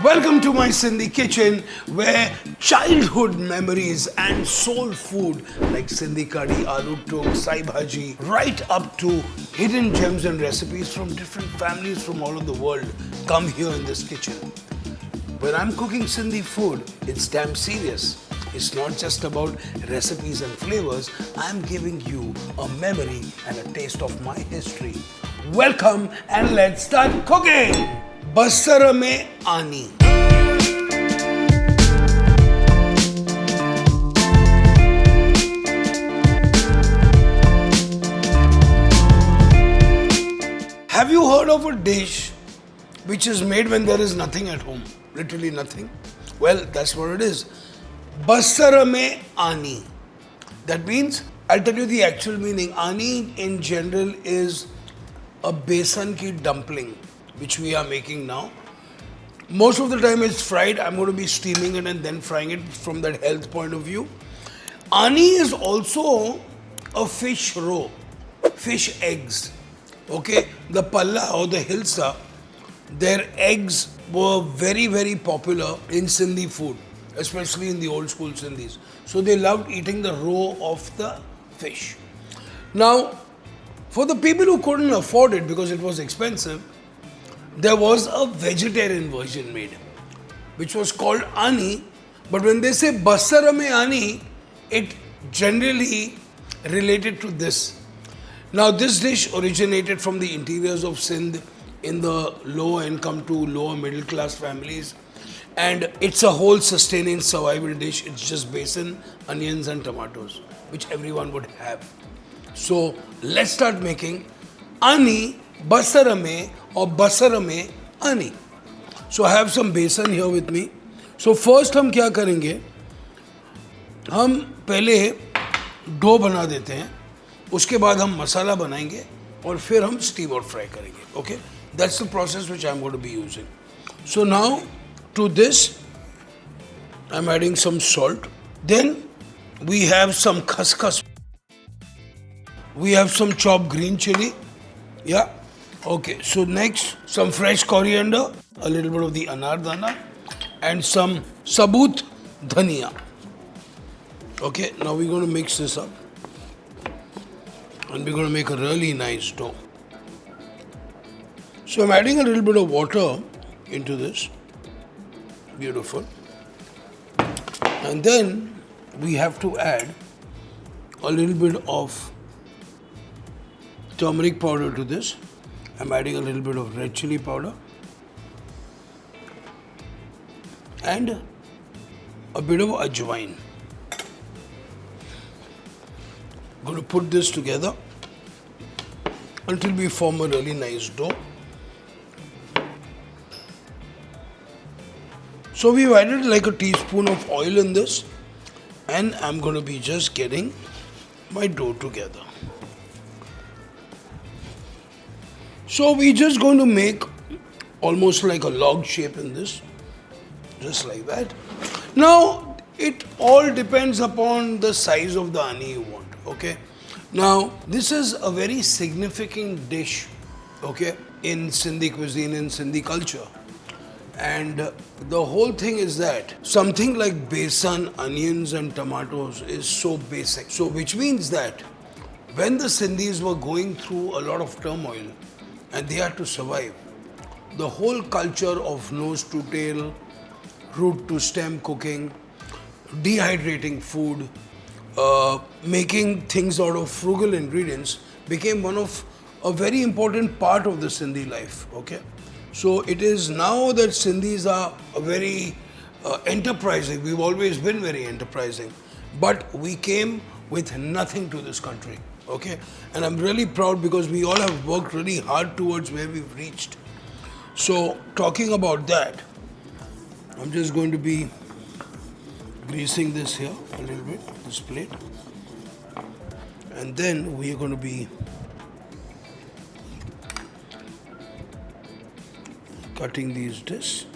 Welcome to my Sindhi kitchen where childhood memories and soul food like Sindhi Kadhi, aloo tok, sai bhaji, right up to hidden gems and recipes from different families from all over the world come here in this kitchen. When I'm cooking Sindhi food, it's damn serious. It's not just about recipes and flavors. I'm giving you a memory and a taste of my history. Welcome and let's start cooking! Basarani Aani. Have you heard of a dish which is made when there is nothing at home? Literally nothing. Well, that's what it is. Basarani Aani. That means, I'll tell you the actual meaning. Aani in general is a Besan ki dumpling, which we are making now. Most of the time it's fried. I'm going to be steaming it and then frying it from that health point of view. Aani is also a fish roe, fish eggs. Okay, the palla or the hilsa, their eggs were very, very popular in Sindhi food, especially in the old school Sindhis. So they loved eating the roe of the fish. Now, for the people who couldn't afford it because it was expensive, there was a vegetarian version made, which was called Aani. But when they say Basarani Aani, it generally related to this. Now, this dish originated from the interiors of Sindh in the lower income to lower middle class families. And it's a whole sustaining survival dish. It's just besan, onions and tomatoes, which everyone would have. So, let's start making Aani, Basarani or Basarani Aani. So, I have some besan here with me. So, first हम क्या करेंगे? हम पहले dough बना देते हैं. उसके बाद हम मसाला बनाएंगे और फिर हम स्टीम और फ्राई करेंगे. Okay? That's the process which I'm going to be using. So now to this I'm adding some salt. Then we have some khaskhas. We have some chopped green chilli. Yeah. Okay. So next some fresh coriander, a little bit of the Anardana and some sabut dhania. Okay. Now we're going to mix this up. And we're going to make a really nice dough. So I'm adding a little bit of water into this. Beautiful. And then we have to add a little bit of turmeric powder to this. I'm adding a little bit of red chilli powder. And a bit of Ajwain. Going to put this together until we form a really nice dough. So we've added like a teaspoon of oil in this and I'm going to be just getting my dough together. So we're just going to make almost like a log shape in this, just like that. Now it all depends upon the size of the Aani you want. Okay. Now, this is a very significant dish, okay, in Sindhi cuisine, in Sindhi culture. And the whole thing is that something like besan, onions and tomatoes is so basic. So, which means that when the Sindhis were going through a lot of turmoil and they had to survive, the whole culture of nose to tail, root to stem cooking, dehydrating food, making things out of frugal ingredients became one of a very important part of the Sindhi life. Okay, so it is now that Sindhis are very enterprising. We've always been very enterprising, but we came with nothing to this country. Okay, and I'm really proud because we all have worked really hard towards where we've reached. So talking about that, I'm just going to be greasing this here a little bit, this plate. And then we are going to be cutting these discs.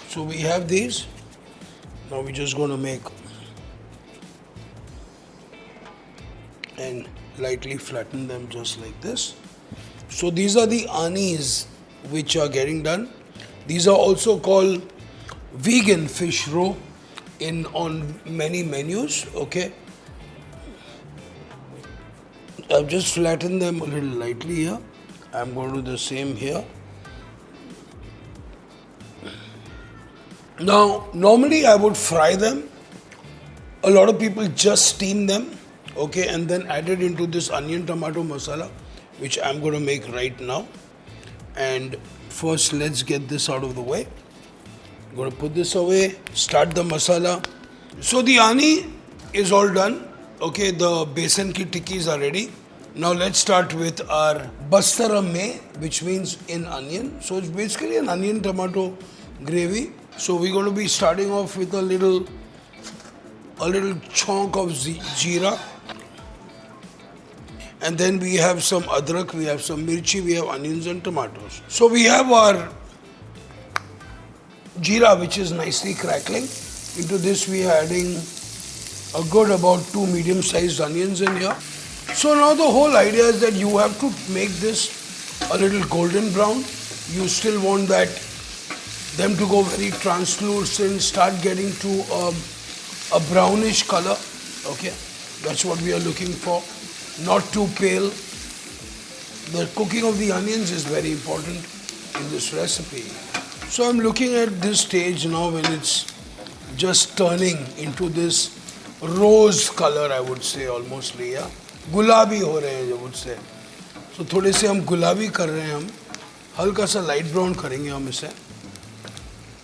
So we have these. Now we're just going to make and lightly flatten them just like this. So these are the Aanis which are getting done. These are also called vegan fish roe on many menus. Okay, I've just flattened them a little lightly here. I'm going to do the same here. Now, normally I would fry them. A lot of people just steam them, okay, and then add it into this onion tomato masala, which I'm going to make right now. And first, let's get this out of the way. I'm going to put this away, start the masala. So the Aani is all done. Okay, the Besan ki tikkis are ready. Now let's start with our Basarani, which means in onion. So it's basically an onion tomato gravy. So we're going to be starting off with a little chunk of jeera. And then we have some adrak, we have some mirchi, we have onions and tomatoes. So we have our jeera, which is nicely crackling. Into this we are adding a good about 2 medium-sized onions in here. So now the whole idea is that you have to make this a little golden brown. You still want them to go very translucent, start getting to a brownish color. Okay, that's what we are looking for. Not too pale. The cooking of the onions is very important in this recipe. So I'm looking at this stage now when it's just turning into this rose color, I would say, almost. Yeah, गुलाबी हो रहे हैं, I would say. So थोड़े से हम गुलाबी कर रहे हैं, हम हल्का सा light brown करेंगे हम इसे.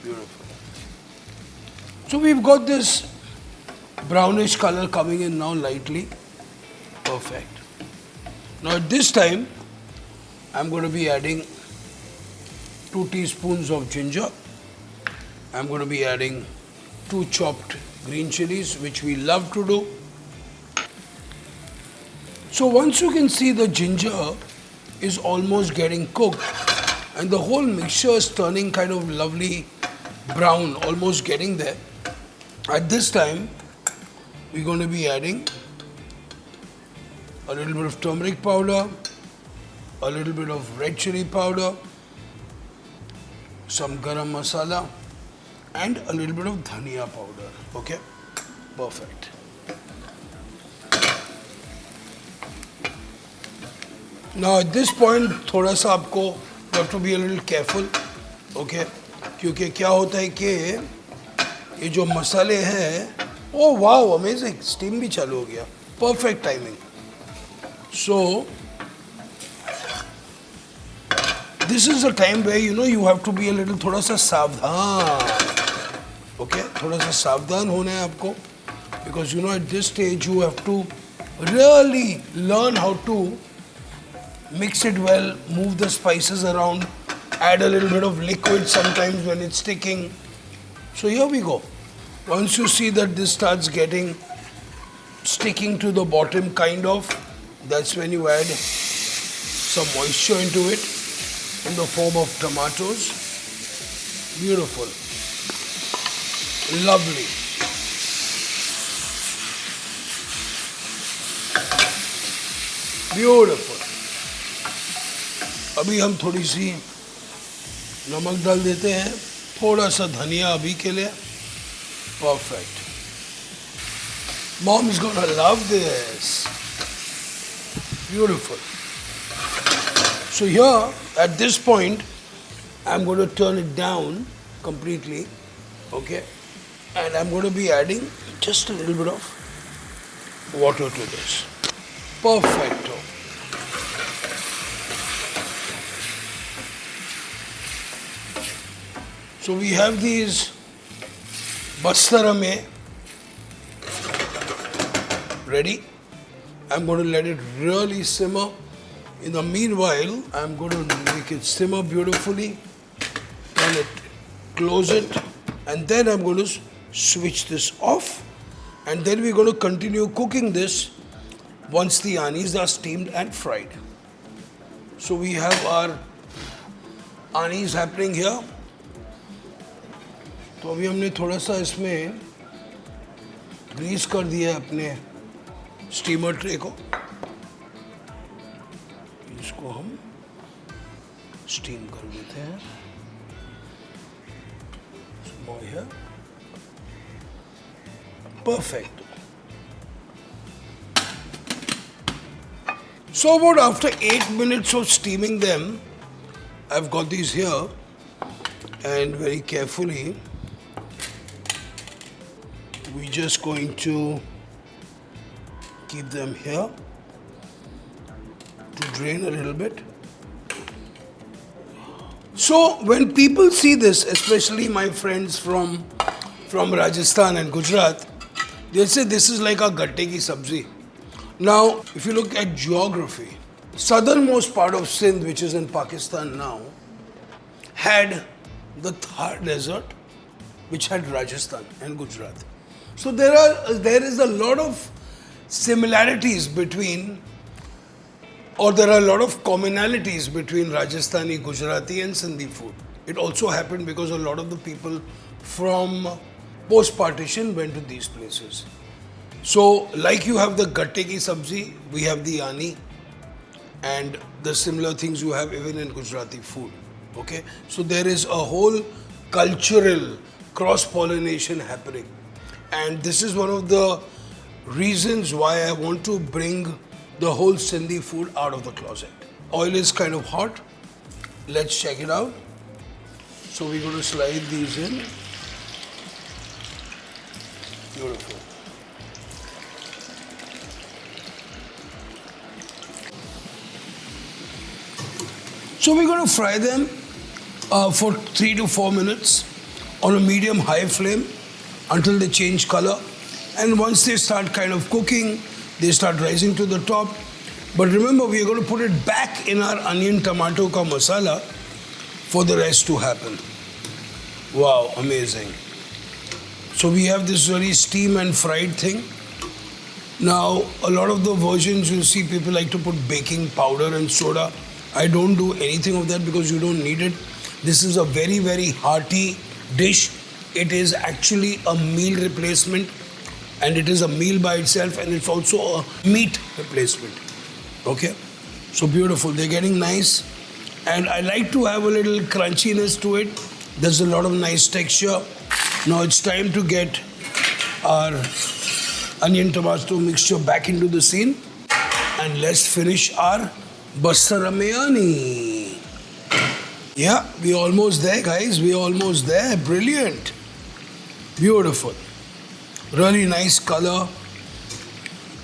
Beautiful. So we've got this brownish color coming in now lightly. Perfect. Now at this time, I'm going to be adding 2 teaspoons of ginger. I'm going to be adding 2 chopped green chillies, which we love to do. So once you can see the ginger is almost getting cooked and the whole mixture is turning kind of lovely brown, almost getting there. At this time, we're going to be adding a little bit of turmeric powder, a little bit of red chili powder, some garam masala, and a little bit of dhania powder. Okay, perfect. Now at this point, थोड़ा सा आपको you have to be a little careful. Okay, क्योंकि क्या होता है कि ये जो मसाले हैं, oh wow, amazing, steam भी चालू हो गया, perfect timing. So this is a time where you have to be a little थोड़ा सा सावधान. Okay, थोड़ा सा सावधान होना है आपको, because at this stage you have to really learn how to mix it well, move the spices around, add a little bit of liquid sometimes when it's sticking. So here we go. Once you see that this starts sticking to the bottom kind of, that's when you add some moisture into it in the form of tomatoes. Beautiful. Lovely. Beautiful. अभी हम थोड़ी सी नमक डाल देते हैं, थोड़ा सा धनिया अभी के लिए. Perfect. Mom is gonna love this. Beautiful. So here, at this point, I'm going to turn it down completely. Okay, and I'm going to be adding just a little bit of water to this. Perfecto. So we have these Basarani ready. I'm going to let it really simmer. In the meanwhile, I'm going to make it simmer beautifully. Turn it, close it, and then I'm going to switch this off. And then we're going to continue cooking this once the Aanis are steamed and fried. So we have our Aanis happening here. तो अभी हमने थोड़ा सा इसमें Greece कर दिया है अपने स्टीमर ट्रे को. इसको हम स्टीम कर देते हैं. More here. Perfect. So about after 8 minutes of steaming them, I've got these here, and very carefully we're just going to keep them here to drain a little bit. So when people see this, especially my friends from Rajasthan and Gujarat, they'll say this is like a gatte ki sabzi. Now, if you look at geography, southernmost part of Sindh, which is in Pakistan now, had the Thar desert, which had Rajasthan and Gujarat. So there is a lot of similarities between, or there are a lot of commonalities between Rajasthani, Gujarati and Sindhi food. It also happened because a lot of the people from post-partition went to these places. So like you have the gatte ki sabzi, we have the Aani, and the similar things you have even in Gujarati food. Okay, so there is a whole cultural cross-pollination happening, and this is one of the reasons why I want to bring the whole Sindhi food out of the closet. Oil is kind of hot. Let's check it out. So we're going to slide these in. Beautiful. So we're going to fry them for 3 to 4 minutes on a medium-high flame until they change color. And once they start kind of cooking, they start rising to the top. But remember, we are going to put it back in our onion tomato ka masala for the rest to happen. Wow, amazing. So we have this really steam and fried thing. Now, a lot of the versions you'll see people like to put baking powder and soda. I don't do anything of that because you don't need it. This is a very, very hearty dish. It is actually a meal replacement. And it is a meal by itself, and it's also a meat replacement. Okay? So beautiful. They're getting nice. And I like to have a little crunchiness to it. There's a lot of nice texture. Now it's time to get our onion tomato mixture back into the scene. And let's finish our Basarani. Yeah, we're almost there, guys. We're almost there. Brilliant. Beautiful. Really nice color.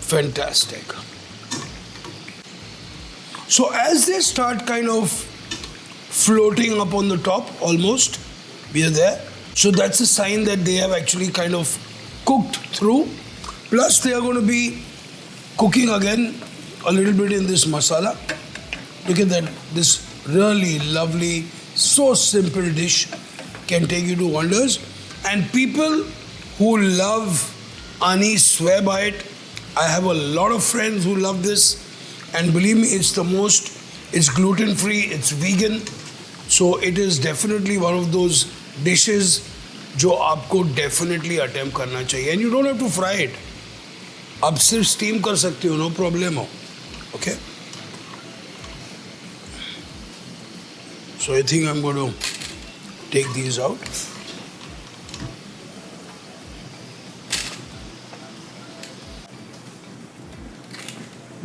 Fantastic. So as they start kind of floating up on the top, almost, we are there. So that's a sign that they have actually kind of cooked through. Plus they are going to be cooking again a little bit in this masala. Look at that. This really lovely, so simple dish can take you to wonders. And people who love Aani swear by it. I have a lot of friends who love this, and believe me, it's gluten-free, it's vegan, so it is definitely one of those dishes जो आपको definitely attempt करना चाहिए. And you don't have to fry it. आप सिर्फ steam कर सकते हो, no problemo. Okay? So I think I'm going to take these out.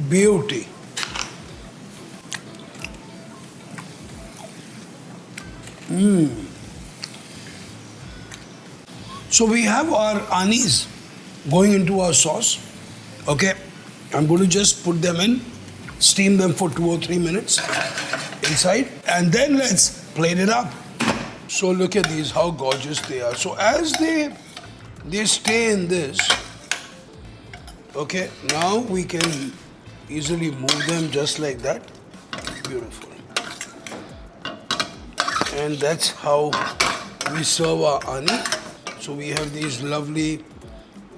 Beauty. So we have our Aanis going into our sauce. Okay, I'm going to just put them in, steam them for 2 or 3 minutes inside, and then let's plate it up. So look at these, how gorgeous they are. So as they stay in this, okay, now we can easily move them just like that. Beautiful. And that's how we serve our Aani. So we have these lovely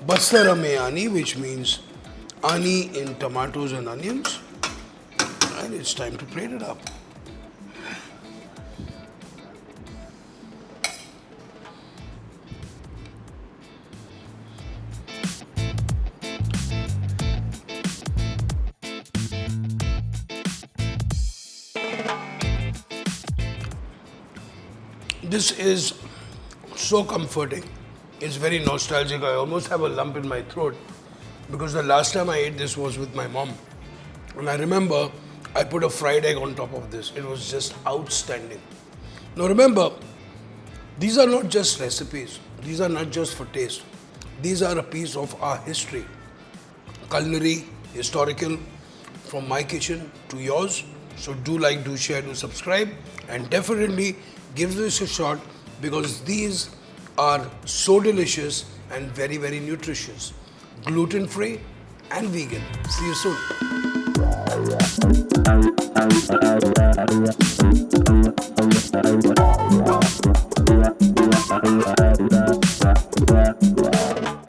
Basarani Aani, which means Aani in tomatoes and onions. And it's time to plate it up. This is so comforting. It's very nostalgic. I almost have a lump in my throat because the last time I ate this was with my mom. And I remember I put a fried egg on top of this. It was just outstanding. Now remember, these are not just recipes. These are not just for taste. These are a piece of our history. Culinary, historical, from my kitchen to yours. So do like, do share, do subscribe, and definitely give this a shot because these are so delicious and very, very nutritious. Gluten-free and vegan. See you soon.